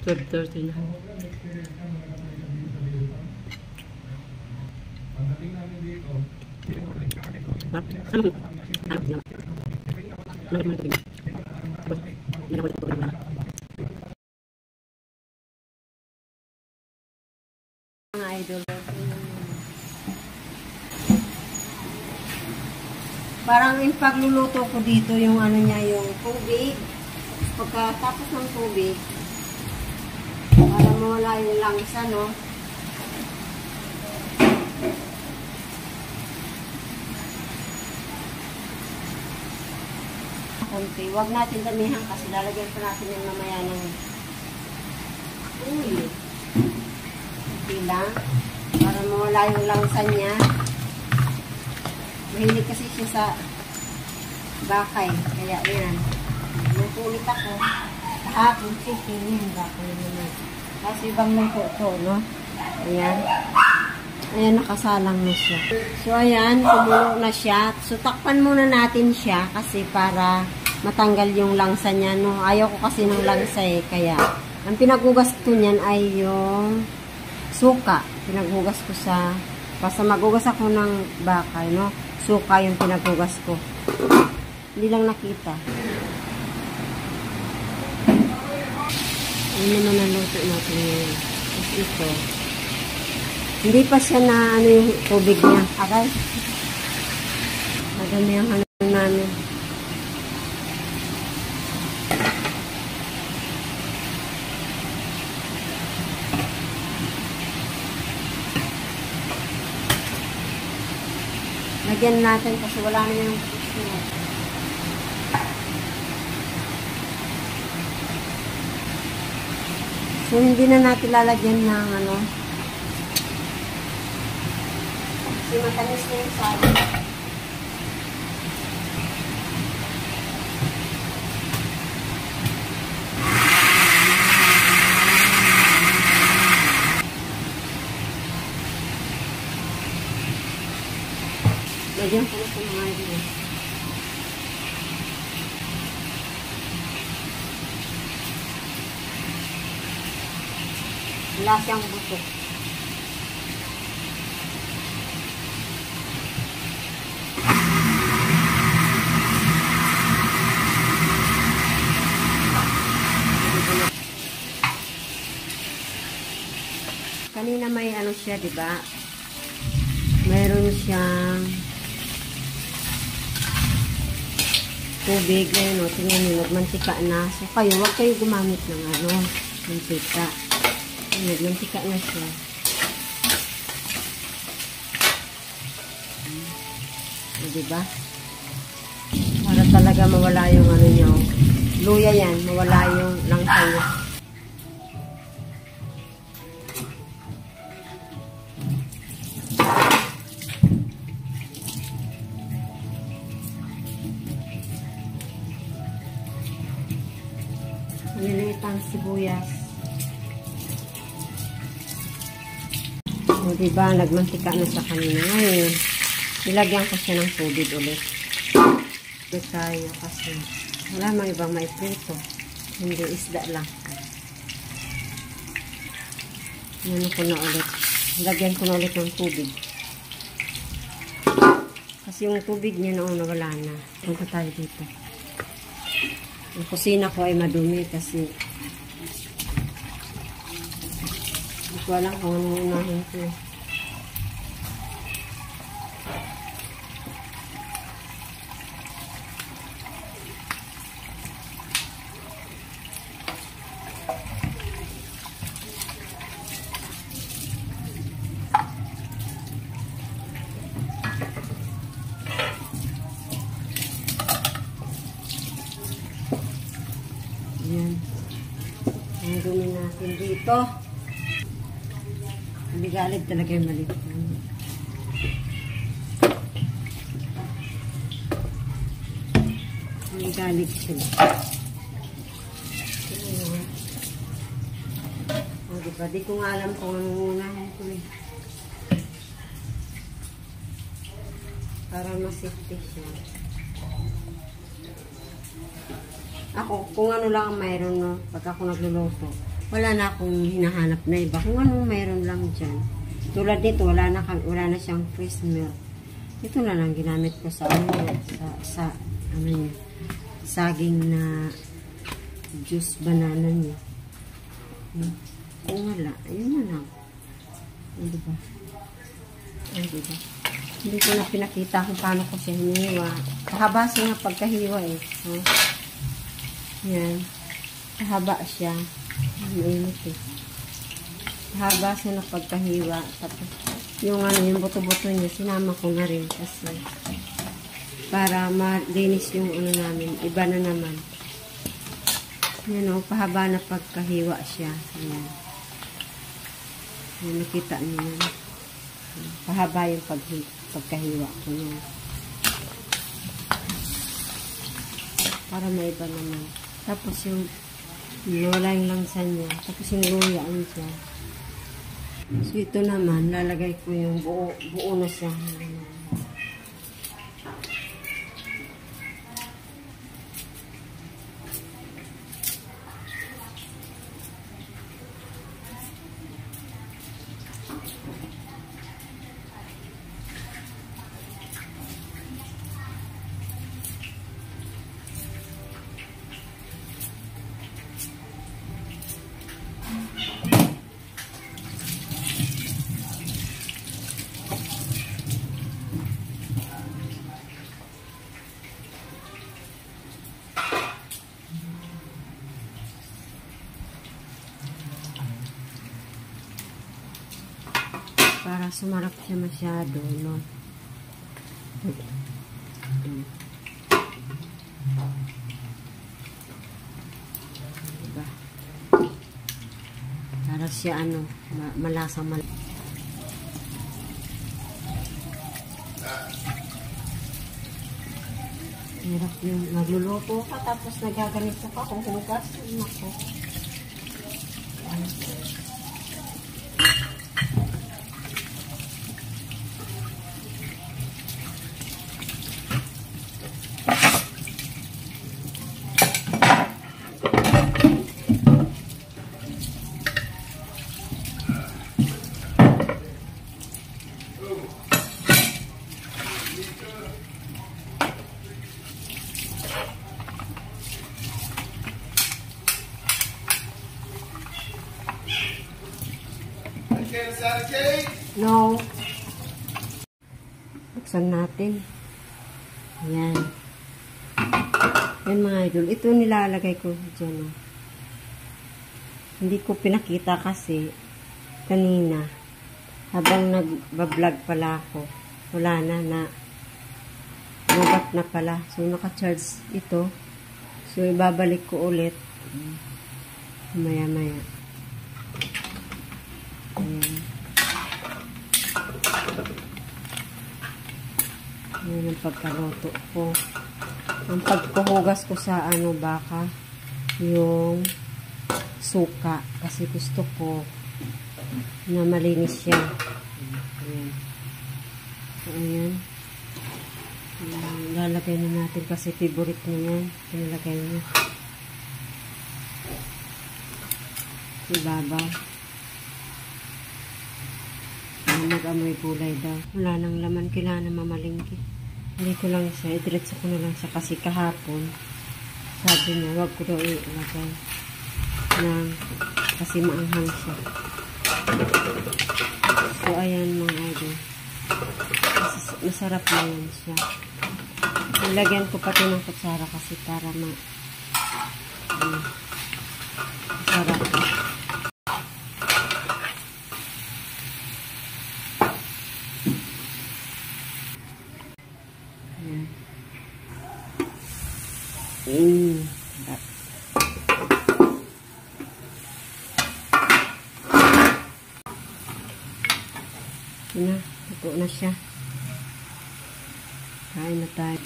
12:30 na. Mga idol. Parang yung pagluluto ko dito, yung ano niya, yung tubig. Pagkatapos ng tubig, para mawala yung langsa, no? Konti. Huwag natin damihan kasi lalagyan pa natin yung mamaya ng uy. Konti lang. Para mawala yung langsa niya. Mahilig kasi siya sa bakay. Kaya yan. Nakulit ako. Kahapon chicken yung bakay naman. Kasi ibang luto to, no? Ayan. Ayan, nakasalang na siya. So, ayan, kumulo na siya. So, takpan muna natin siya kasi para matanggal yung langsa niya, no? Ayaw ko kasi ng langsa eh. Kaya, ang pinagugas ko niyan ay yung suka. Pinagugas ko sa... Basta magugas ako ng bakay, no? Suka yung pinagugas ko. Hindi lang nakita. Ano naman ang luto natin ngayon? Tapos ito. Hindi pa siya na ano yung tubig niya. Akay. Madami ang ano namin. Lagyan natin kasi wala na yung puso. So, hindi na natin lalagyan ng ano. Kasi matamis na yung sabi. Lagyan ko na sa mga ito. Wala siyang buto. Kanina may ano siya, diba? Mayroon siyang tubig. Ngayon, o, tingnan nyo, nagmantika na. So, kayo, huwag kayo gumamit ng ano, mantika. Nagmantika na siya. O, diba? Para talaga mawala yung ano nyo. Luya yan, mawala yung langsa niya. Nililit ang sibuyas. O, diba? Nagmantika na sa kanina. Ngayon, nilagyan ko siya ng tubig ulit. Ito tayo kasi wala mang ibang may prito. Hindi, isda lang. Ano ko na ulit. Nilagyan ko na ulit ng tubig. Kasi yung tubig niya noon nawala na. Punta tayo dito. Ang kusina ko ay madumi kasi hindi ko alam kung anong unahin ko. Ayan. Ang dumi natin dito. Bigalig talaga yung maliit. Bigalig sila. O, diba? Di ko nga alam kung anong unahin ko eh. Para masifty siya. Ako, kung ano lang ang mayroon, no? Pag ako nagluluto. wala na akong hinahanap na iba. Kung anong mayroon lang dyan. Tulad nito, wala na siyang freeze milk. Ito na lang ginamit ko sa ano yun, saging na juice banana niya. Kung wala, ayun na lang. Ay, diba? Ay, diba? Hindi ko na pinakita kung paano ko siya hiniwa. Kahaba siya nga pagkahiwa eh. So, yan. Kahaba siya. Mainit eh. Kahaba siya na pagkahiwa. Tapos, yung ano, yung buto-buto niya, sinama ko na rin kasi para malinis yung ano namin. Iba na naman. Yan o, pahaba na pagkahiwa siya. Ayan. Yan, nakita niyo yan. Pahaba yung pagkahiwa ko yan. Para maiba naman. Tapos yung wala yung langsa niya. Tapos yung luyaan siya. So ito naman, lalagay ko yung buo na siya. Para sumarap siya masyado, no? Diba? Para siya, ano, malasang hirap yung nagluluto ka, tapos nagaganito ka kung hugas. Nako. No. Buksan natin. Ayan. Yan mga idol. Ito nilalagay ko dyan. Hindi ko pinakita kasi kanina habang nagbablog pala ako. Wala na lubat na pala. So naka-charge ito. So ibabalik ko ulit. Maya-maya. Ayan. Ayan ang pagkaluto ko. Ang pagpuhugas ko sa ano baka yung suka. Kasi gusto ko na malinis siya. Ayan. So, ayan. Lalagay na natin kasi favorite niya yan. Pinalagay niya. Ibabaw. Mag-amoy gulay daw. Wala nang laman. Kailangan na mamalingki. Hindi ko lang siya. Idiretso ko na lang siya kasi kahapon sabi niya, wag ko daw ilagay kasi maanghang siya. So, ayan mga idol. Masarap na yan siya. Nilagyan ko pati ng kutsara kasi para masarap. Sarap. Yan na, luto na siya. Kain na tayo.